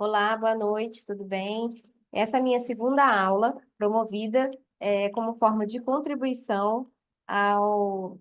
Olá, boa noite, tudo bem? Essa é a minha segunda aula, promovida como forma de contribuição ao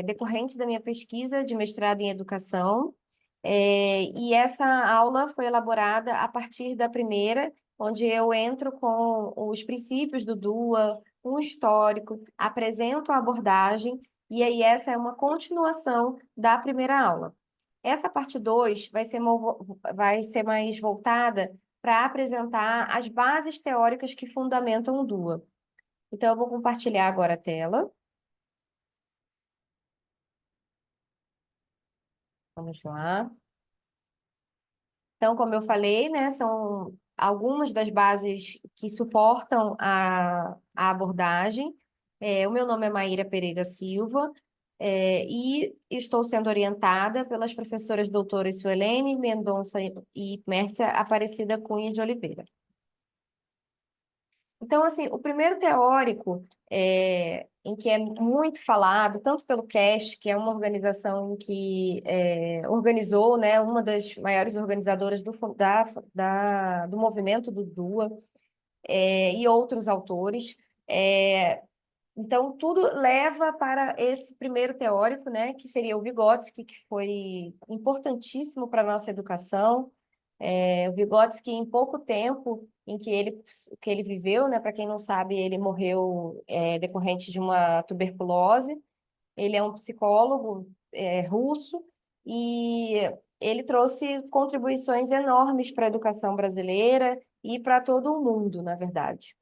decorrente da minha pesquisa de mestrado em educação. E essa aula foi elaborada a partir da primeira, onde eu entro com os princípios do DUA, um histórico, apresento a abordagem, e aí essa é uma continuação da primeira aula. Essa parte 2 vai ser mais voltada para apresentar as bases teóricas que fundamentam o DUA. Então, eu vou compartilhar agora a tela. Vamos lá. Então, como eu falei, né, são algumas das bases que suportam a abordagem. O meu nome é Maíra Pereira Silva, e estou sendo orientada pelas professoras doutoras Suelene Mendonça e Mércia Aparecida Cunha de Oliveira. Então, assim, o primeiro teórico em que é muito falado, tanto pelo CAST, que é uma organização que organizou, né, uma das maiores organizadoras do movimento do DUA, e outros autores. Então, tudo leva para esse primeiro teórico, né, que seria o Vygotsky, que foi importantíssimo para a nossa educação. O Vygotsky, em pouco tempo que ele viveu, né? Para quem não sabe, ele morreu decorrente de uma tuberculose. Ele é um psicólogo russo e ele trouxe contribuições enormes para a educação brasileira e para todo o mundo, na verdade.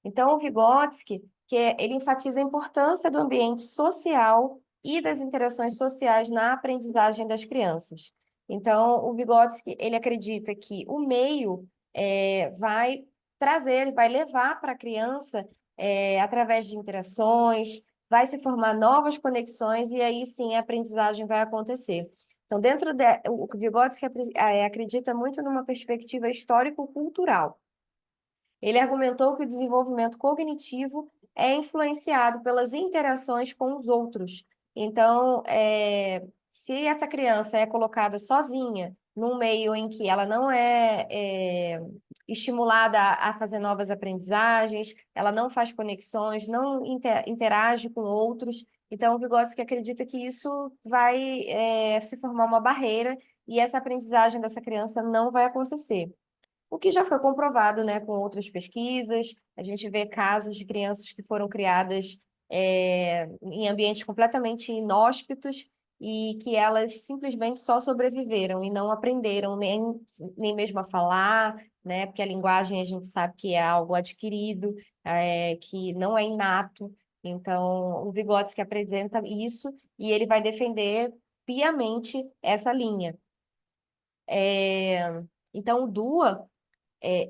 Então, o Vygotsky, ele enfatiza a importância do ambiente social e das interações sociais na aprendizagem das crianças. Então, o Vygotsky, ele acredita que o meio vai trazer, vai levar para a criança, através de interações, vai se formar novas conexões e aí sim a aprendizagem vai acontecer. Então, o Vygotsky acredita muito numa perspectiva histórico-cultural. Ele argumentou que o desenvolvimento cognitivo é influenciado pelas interações com os outros. Então, se essa criança é colocada sozinha, num meio em que ela não estimulada a fazer novas aprendizagens, ela não faz conexões, não interage com outros. Então, o Vygotsky acredita que isso vai se formar uma barreira e essa aprendizagem dessa criança não vai acontecer. O que já foi comprovado, né, com outras pesquisas. A gente vê casos de crianças que foram criadas em ambientes completamente inóspitos e que elas simplesmente só sobreviveram e não aprenderam nem mesmo a falar, né, porque a linguagem a gente sabe que é algo adquirido, que não é inato. Então, o Vygotsky apresenta isso e ele vai defender piamente essa linha. Então, o DUA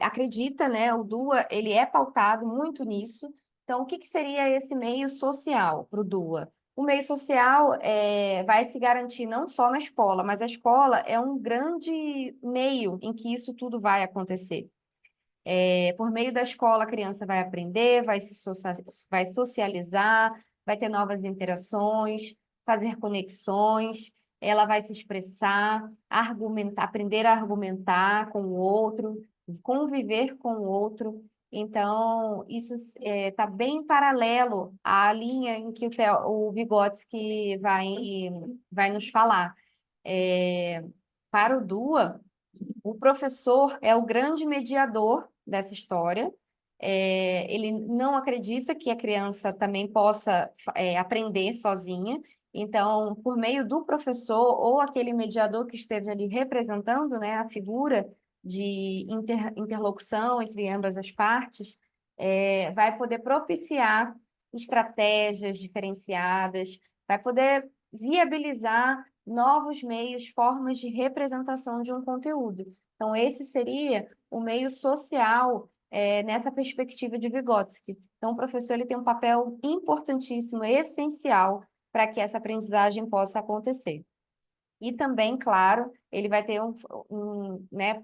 acredita, né? O DUA, ele é pautado muito nisso. Então, o que que seria esse meio social para o DUA? O meio social vai se garantir não só na escola, mas a escola é um grande meio em que isso tudo vai acontecer. Por meio da escola, a criança vai aprender, vai socializar, vai ter novas interações, fazer conexões, ela vai se expressar, argumentar, aprender a argumentar com o outro, conviver com o outro. Então, isso está bem paralelo à linha em que o Vygotsky vai nos falar. É, para o DUA, o professor é o grande mediador dessa história. Ele não acredita que a criança também possa aprender sozinha. Então, por meio do professor ou aquele mediador que esteve ali representando, né, a figura de interlocução entre ambas as partes, vai poder propiciar estratégias diferenciadas, vai poder viabilizar novos meios, formas de representação de um conteúdo. Então, esse seria o meio social nessa perspectiva de Vygotsky. Então, o professor ele tem um papel importantíssimo, essencial, para que essa aprendizagem possa acontecer. E também, claro, ele vai ter né,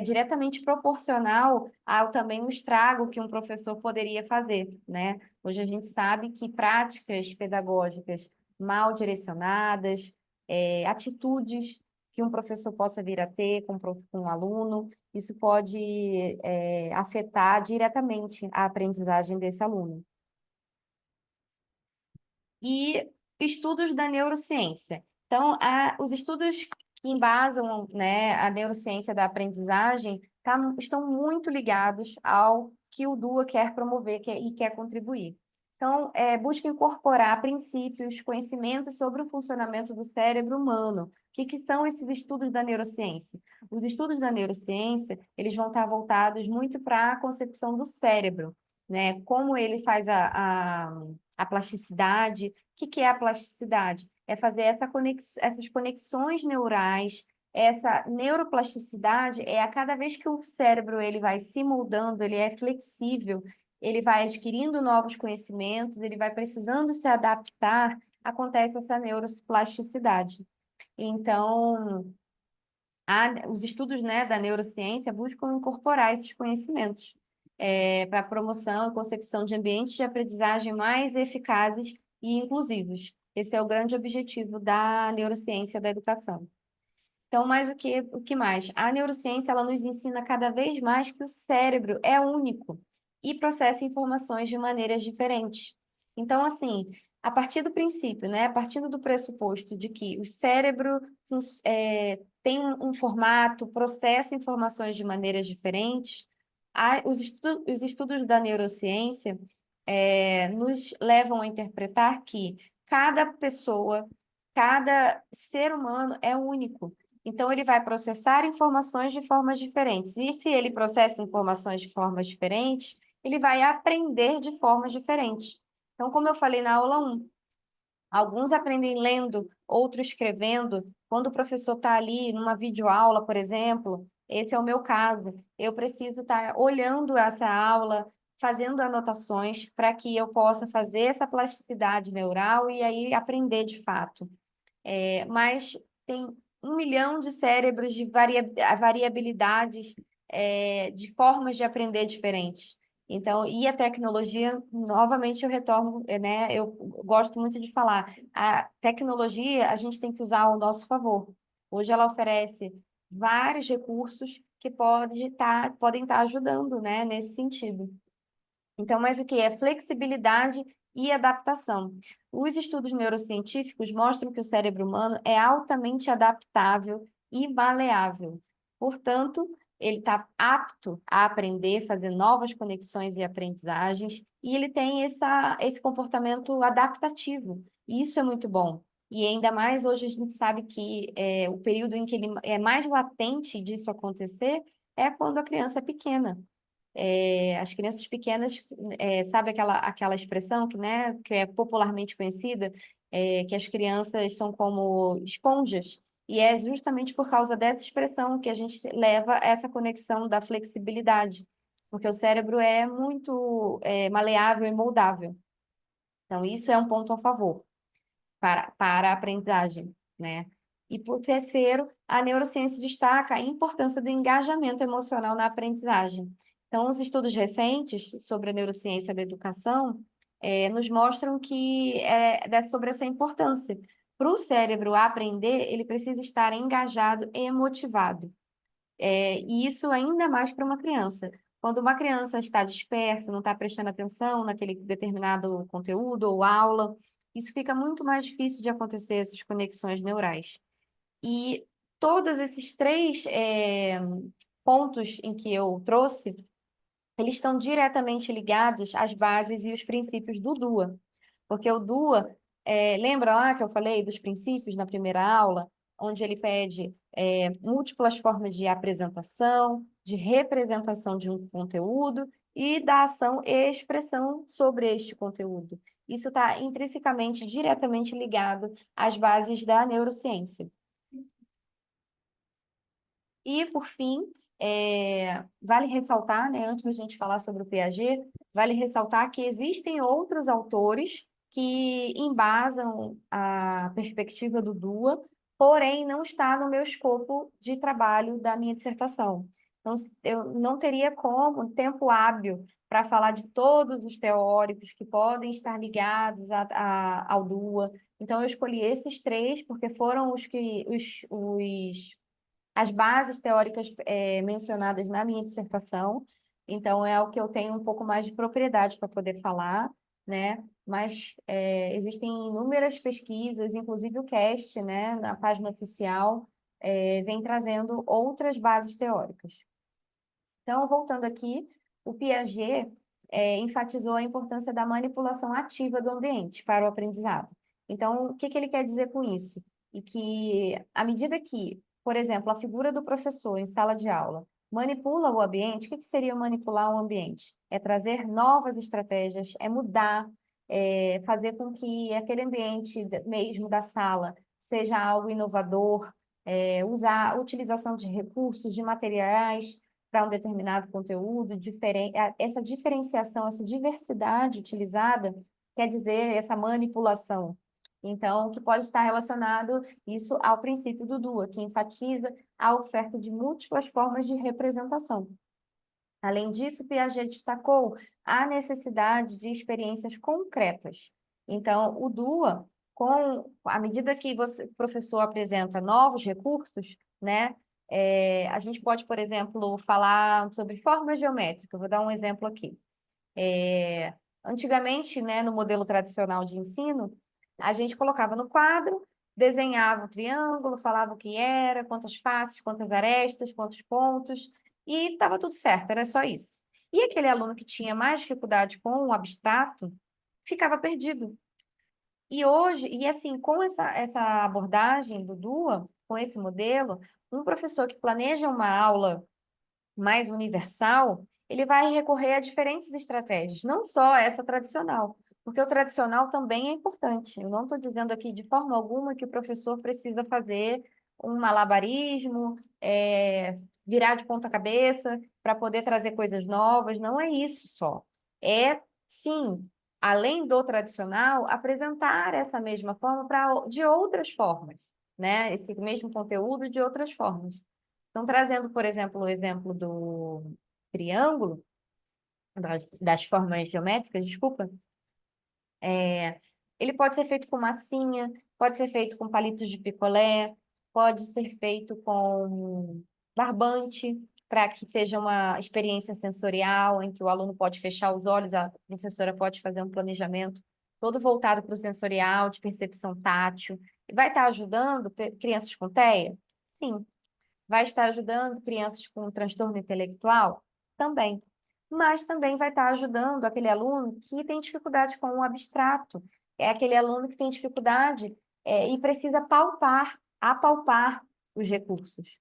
diretamente proporcional ao também um estrago que um professor poderia fazer, né? Hoje a gente sabe que práticas pedagógicas mal direcionadas, atitudes que um professor possa vir a ter com um aluno. Isso pode afetar diretamente a aprendizagem desse aluno. E estudos da neurociência. Então, os estudos que embasam, né, a neurociência da aprendizagem estão muito ligados ao que o DUA quer promover e quer contribuir. Então, busca incorporar princípios, conhecimentos sobre o funcionamento do cérebro humano. O que são esses estudos da neurociência? Os estudos da neurociência, eles vão estar voltados muito para a concepção do cérebro, né? Como ele faz a plasticidade. O que é a plasticidade? É fazer essas conexões neurais, essa neuroplasticidade é a cada vez que o cérebro ele vai se moldando, ele é flexível, ele vai adquirindo novos conhecimentos, ele vai precisando se adaptar, acontece essa neuroplasticidade. Então, os estudos, né, da neurociência buscam incorporar esses conhecimentos para a promoção e concepção de ambientes de aprendizagem mais eficazes e inclusivos. Esse é o grande objetivo da neurociência da educação. Então, mais o que mais? A neurociência ela nos ensina cada vez mais que o cérebro é único e processa informações de maneiras diferentes. Então, assim, a partir do princípio, né, a partir do pressuposto de que o cérebro tem um formato, processa informações de maneiras diferentes, os estudos da neurociência nos levam a interpretar que cada pessoa, cada ser humano é único. Então, ele vai processar informações de formas diferentes. E se ele processa informações de formas diferentes, ele vai aprender de formas diferentes. Então, como eu falei na aula 1, alguns aprendem lendo, outros escrevendo. Quando o professor está ali numa videoaula, por exemplo, esse é o meu caso. Eu preciso estar olhando essa aula, fazendo anotações para que eu possa fazer essa plasticidade neural e aí aprender de fato. Mas tem 1 milhão de cérebros de variabilidades, de formas de aprender diferentes. Então, e a tecnologia, novamente eu retorno, né? Eu gosto muito de falar, a tecnologia a gente tem que usar ao nosso favor. Hoje ela oferece vários recursos que podem estar ajudando, né, nesse sentido. Então, mas o que é flexibilidade e adaptação? Os estudos neurocientíficos mostram que o cérebro humano é altamente adaptável e maleável. Portanto, ele está apto a aprender, fazer novas conexões e aprendizagens, e ele tem esse comportamento adaptativo. E isso é muito bom. E ainda mais hoje a gente sabe que o período em que ele é mais latente disso acontecer é quando a criança é pequena. As crianças pequenas, sabe aquela expressão que, né, que é popularmente conhecida, que as crianças são como esponjas, e é justamente por causa dessa expressão que a gente leva essa conexão da flexibilidade, porque o cérebro é muito maleável e moldável. Então, isso é um ponto a favor para a aprendizagem, né? E por terceiro, a neurociência destaca a importância do engajamento emocional na aprendizagem. Então, os estudos recentes sobre a neurociência da educação nos mostram que sobre essa importância. Para o cérebro aprender, ele precisa estar engajado e motivado. E isso ainda mais para uma criança. Quando uma criança está dispersa, não está prestando atenção naquele determinado conteúdo ou aula, isso fica muito mais difícil de acontecer, essas conexões neurais. E todos esses três pontos em que eu trouxe, eles estão diretamente ligados às bases e os princípios do DUA. Porque o DUA, lembra lá que eu falei dos princípios na primeira aula, onde ele pede múltiplas formas de apresentação, de representação de um conteúdo e da ação e expressão sobre este conteúdo. Isso está intrinsecamente, diretamente ligado às bases da neurociência. E, por fim, vale ressaltar, né, antes da gente falar sobre o Piaget, vale ressaltar que existem outros autores que embasam a perspectiva do DUA, porém não está no meu escopo de trabalho da minha dissertação. Então, eu não teria como, tempo hábil, para falar de todos os teóricos que podem estar ligados ao DUA. Então, eu escolhi esses três, porque foram as bases teóricas mencionadas na minha dissertação. Então, é o que eu tenho um pouco mais de propriedade para poder falar, né? Mas existem inúmeras pesquisas, inclusive o CAST, né, na página oficial, vem trazendo outras bases teóricas. Então, voltando aqui, o Piaget enfatizou a importância da manipulação ativa do ambiente para o aprendizado. Então, o que que ele quer dizer com isso? E que, à medida que, por exemplo, a figura do professor em sala de aula manipula o ambiente, o que que seria manipular o ambiente? É trazer novas estratégias, é mudar, fazer com que aquele ambiente mesmo da sala seja algo inovador, usar a utilização de recursos, de materiais, para um determinado conteúdo, essa diferenciação, essa diversidade utilizada, quer dizer essa manipulação. Então, que pode estar relacionado isso ao princípio do DUA, que enfatiza a oferta de múltiplas formas de representação. Além disso, Piaget destacou a necessidade de experiências concretas. Então, o DUA, à medida que o professor apresenta novos recursos, né, a gente pode, por exemplo, falar sobre forma geométrica. Vou dar um exemplo aqui. Antigamente, né, no modelo tradicional de ensino, a gente colocava no quadro, desenhava o triângulo, falava o que era, quantas faces, quantas arestas, quantos pontos, e estava tudo certo, era só isso. E aquele aluno que tinha mais dificuldade com o abstrato, ficava perdido. E hoje, e assim, com essa abordagem do DUA, com esse modelo, um professor que planeja uma aula mais universal, ele vai recorrer a diferentes estratégias, não só essa tradicional, porque o tradicional também é importante. Eu não estou dizendo aqui de forma alguma que o professor precisa fazer um malabarismo, virar de ponta cabeça para poder trazer coisas novas, não é isso só. É, sim, além do tradicional, apresentar essa mesma forma de outras formas, né? Esse mesmo conteúdo de outras formas. Então, trazendo, por exemplo, o exemplo do triângulo, das formas geométricas, desculpa, ele pode ser feito com massinha, pode ser feito com palitos de picolé, pode ser feito com barbante, para que seja uma experiência sensorial, em que o aluno pode fechar os olhos, a professora pode fazer um planejamento todo voltado para o sensorial, de percepção tátil. E vai estar ajudando crianças com TEA? Sim. Vai estar ajudando crianças com transtorno intelectual? Também. Mas também vai estar ajudando aquele aluno que tem dificuldade com o abstrato. É aquele aluno que tem dificuldade e precisa apalpar os recursos.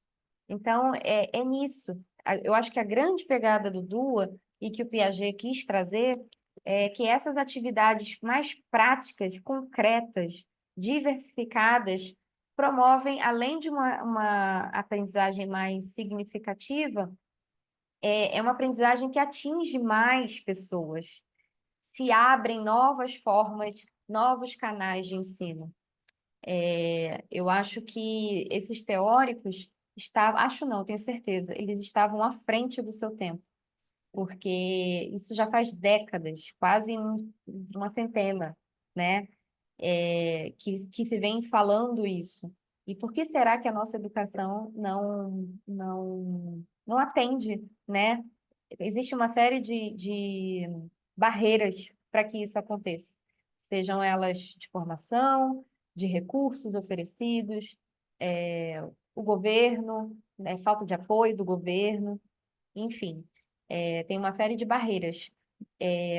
Então, é nisso. Eu acho que a grande pegada do DUA e que o Piaget quis trazer é que essas atividades mais práticas, concretas, diversificadas, promovem, além de uma aprendizagem mais significativa, é uma aprendizagem que atinge mais pessoas. Se abrem novas formas, novos canais de ensino. Eu acho que esses teóricos estavam, acho não, tenho certeza, eles estavam à frente do seu tempo, porque isso já faz décadas, quase uma centena, né? Que se vem falando isso. E por que será que a nossa educação não atende, né? Existe uma série de barreiras para que isso aconteça, sejam elas de formação, de recursos oferecidos, o governo, né, falta de apoio do governo, enfim, tem uma série de barreiras,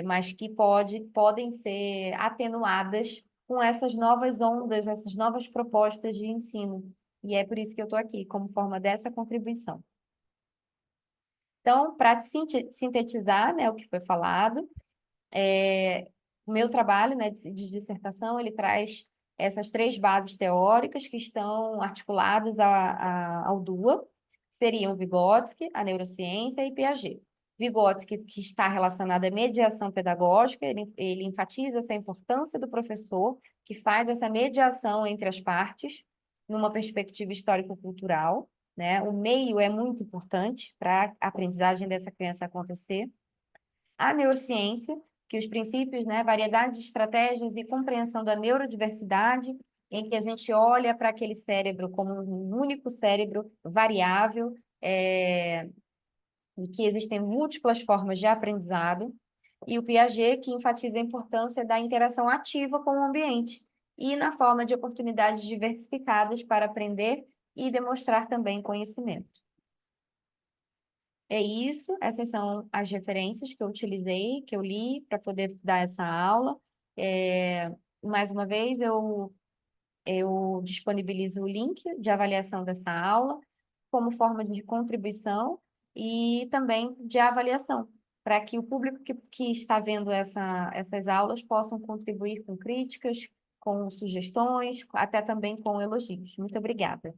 mas que podem ser atenuadas com essas novas ondas, essas novas propostas de ensino. E é por isso que eu estou aqui, como forma dessa contribuição. Então, para sintetizar, né, o que foi falado, o meu trabalho, né, de dissertação, ele traz essas três bases teóricas que estão articuladas ao DUA, que seriam Vygotsky, a neurociência e Piaget. Vygotsky, que está relacionado à mediação pedagógica, ele enfatiza essa importância do professor, que faz essa mediação entre as partes, numa perspectiva histórico-cultural, né? O meio é muito importante para a aprendizagem dessa criança acontecer. A neurociência, que os princípios, né, variedade de estratégias e compreensão da neurodiversidade, em que a gente olha para aquele cérebro como um único cérebro variável, e que existem múltiplas formas de aprendizado, e o Piaget, que enfatiza a importância da interação ativa com o ambiente e na forma de oportunidades diversificadas para aprender e demonstrar também conhecimento. É isso, essas são as referências que eu utilizei, que eu li para poder dar essa aula. Mais uma vez, eu disponibilizo o link de avaliação dessa aula como forma de contribuição e também de avaliação, para que o público que está vendo essas aulas possam contribuir com críticas, com sugestões, até também com elogios. Muito obrigada.